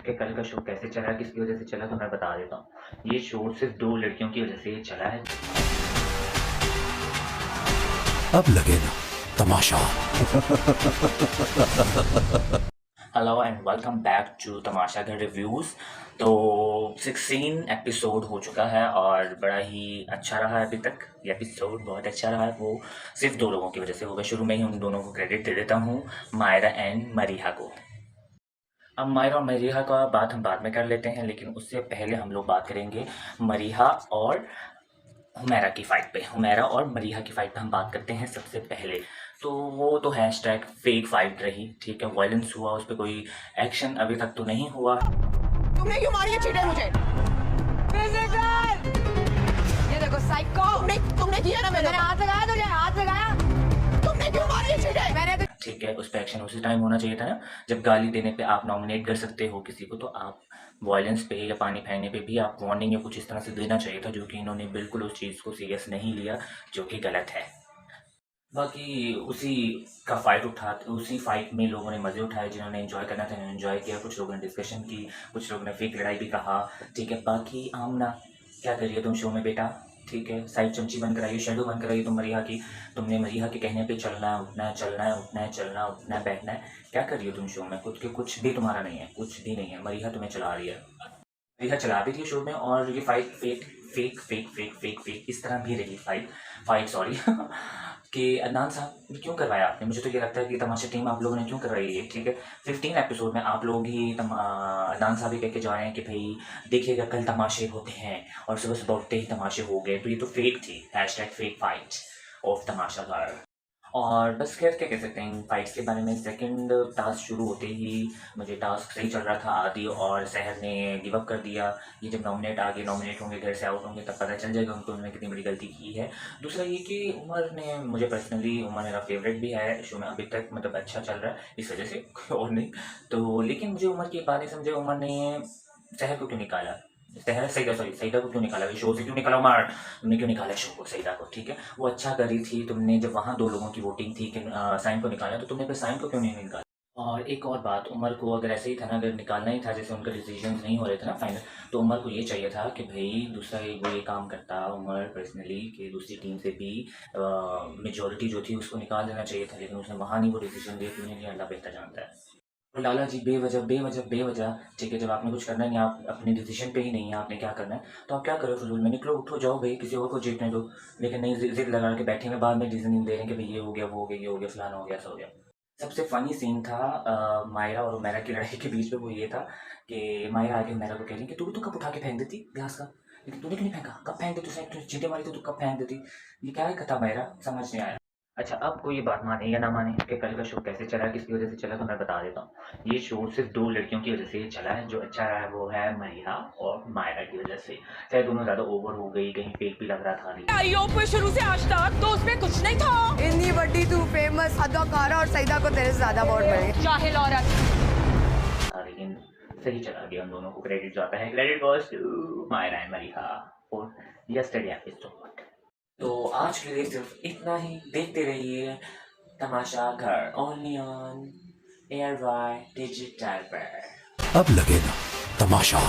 कि कल का शो कैसे चला, किसकी वजह से चला, तो मैं बता देता हूँ। ये शो सिर्फ़ 2 लड़कियों की वजह से चला है। अब लगेगा तमाशा। Hello and welcome back to Tamasha Ghar reviews. तो 16 एपिसोड हो चुका है और बड़ा ही अच्छा रहा है अभी तक। ये एपिसोड बहुत अच्छा रहा है, वो सिर्फ़ 2 लोगों की वजह से होगा। शुरू में ही उन दोनों को क्रेडिट दे देता हूँ, मायरा एंड मरीहा को। अब मायरा और मरीहा का बात हम बाद में कर लेते हैं, लेकिन उससे पहले हम लोग बात करेंगे मरीहा और हुमैरा की फ़ाइट पे। हुमैरा और मरीहा की फ़ाइट पे हम बात करते हैं सबसे पहले। तो वो तो हैशटैग फेक फ़ाइट रही, ठीक है? वायलेंस हुआ, उस पे कोई एक्शन अभी तक तो नहीं हुआ। तुमने क्यों मारी है चीटर मुझे? ये देखो साइको। तुमने किया ना, मैंने हाथ लगाया, तुझे हाथ लगाया। तुमने क्यों मारी है चीटर? मैंने तो ठीक है, उस पे एक्शन उसी टाइम होना चाहिए था ना, जब गाली देने पे आप नॉमिनेट कर सकते हो किसी को, तो आप वायलेंस पे या पानी फेंकने पे भी आप वार्निंग या कुछ इस तरह से देना चाहिए था, जो कि इन्होंने बिल्कुल उस चीज़ को सीरियस नहीं लिया, जो कि गलत है। बाकी उसी फाइट में लोगों ने मज़े उठाए, जिन्होंने एंजॉय करना था उन्होंने एंजॉय किया, कुछ लोगों ने डिस्कशन की, कुछ लोगों ने फेक लड़ाई भी कहा, ठीक है? बाकी आमना, क्या कर रही हो तुम शो में बेटा? ठीक है, साइड चमची बनकर आई हो, शैडो बनकर आई हो तुम मरीहा की। तुमने मरीहा के कहने पे चलना है, उठना है, चलना है, उठना है, चलना, उठना है, बैठना है। क्या कर रही हो तुम शो में? कुछ भी तुम्हारा नहीं है, कुछ भी नहीं है, मरीहा तुम्हें चला रही है। मरीहा चला भी रही है शो में, और ये fight fake fake fake fake fake fake इस तरह भी रही फाइट फाइट सॉरी कि अदनान साहब क्यों करवाया आपने? मुझे तो ये लगता है कि तमाशा टीम आप लोगों ने क्यों करवाई है, ठीक है? 15 एपिसोड में आप लोग ही अदनान साहब ही कह के जा रहे हैं कि भई देखिएगा कल तमाशे होते हैं, और सुबह-सुबह उठते ही तमाशे हो गए, तो ये तो फेक थी। हैशटैग फेक फाइट ऑफ तमाशा घर। और बस खैर क्या कह सकते हैं इन फाइट्स के बारे में। सेकंड टास्क शुरू होते ही मुझे टास्क सही चल रहा था, आदि और सहर ने गिव अप कर दिया। ये जब नॉमिनेट होंगे, घर से आउट होंगे, तब पता चल जाएगा उनको उन्होंने कितनी बड़ी गलती की है। दूसरा ये कि उमर ने, मुझे पर्सनली उमर मेरा फेवरेट भी है शो में अभी तक, मतलब अच्छा चल रहा है इस वजह से, कोई और नहीं। तो लेकिन मुझे उमर की एक बात नहीं समझे, उमर ने सहर को क्यों निकाला? सहर सईदा को क्यों निकाला? शो से क्यों निकाला उमर? तुमने क्यों निकाला शो को, सईदा को? ठीक है, वो अच्छा कर रही थी, तुमने जब वहाँ 2 लोगों की वोटिंग थी कि साइम को निकालना, तो तुमने फिर साइम को क्यों नहीं निकाला? और एक और बात, उमर को अगर ऐसे ही था ना, अगर निकालना ही था, जैसे उनका डिसीजंस नहीं हो रहे थे ना फाइनल, तो उमर को ये चाहिए था कि भई दूसरा वो ये काम करता उमर पर्सनली, कि दूसरी टीम से भी मेजॉरिटी जो थी उसको निकाल देना चाहिए था, लेकिन उसने वहाँ नहीं वो डिसीजन दिया, क्यों नहीं लिया, अल्लाह बेहतर जानता है। और लाला जी बेवजह बेवजह बेवजह, ठीक है, जब आपने कुछ करना नहीं है, आप अपने डिसीजन पे ही नहीं है, आपने क्या करना है, तो आप क्या करो फिजूल में? निकलो, उठो, जाओ भाई, किसी और को जीतने दो। लेकिन नहीं, जिद लगा के बैठे हैं, बाद में रीजनिंग दे रहे हैं कि भाई ये हो गया, वो हो गया, ये हो गया, फलाना हो गया, ऐसा हो गया। सबसे फनी सीन था मायरा और हुमैरा की लड़ाई के बीच में, वो ये था कि मायरा आके हुमैरा को कह रही है कि तू भी तो कप उठा के फेंक देती ग्लास का, लेकिन तूने क्यों नहीं फेंका? कब फेंक देती? तूने चींटे मारी तो तू कब फेंक देती? ये क्या था मायरा, समझ नहीं आया। अच्छा, अब कोई ये बात माने या ना माने कि कल का शो कैसे चला, किसकी वजह से चला, तो मैं बता देता हूँ। ये शो सिर्फ 2 लड़कियों की वजह से चला है। जो अच्छा रहा है वो है मरीहा और मायरा की वजह से। चाहे दोनों ज़्यादा ओवर हो गई, कहीं फेक भी लग रहा था, लेकिन आईओ पे शुरू से आज तक तो उसमें कुछ नहीं था। इतनी बड़ी तू फेमस अदाकारा, और सईदा को तेरे से ज्यादा वोट मिलेंगे। जाहिल औरत। लेकिन सही चला गया, उन दोनों को क्रेडिट जाता है। Credit goes to Myra and Mariha for yesterday episode. तो आज के लिए सिर्फ इतना ही। देखते रहिए तमाशा घर, ओनली ऑन एयरवाई डिजिटल पर। अब लगेगा तमाशा।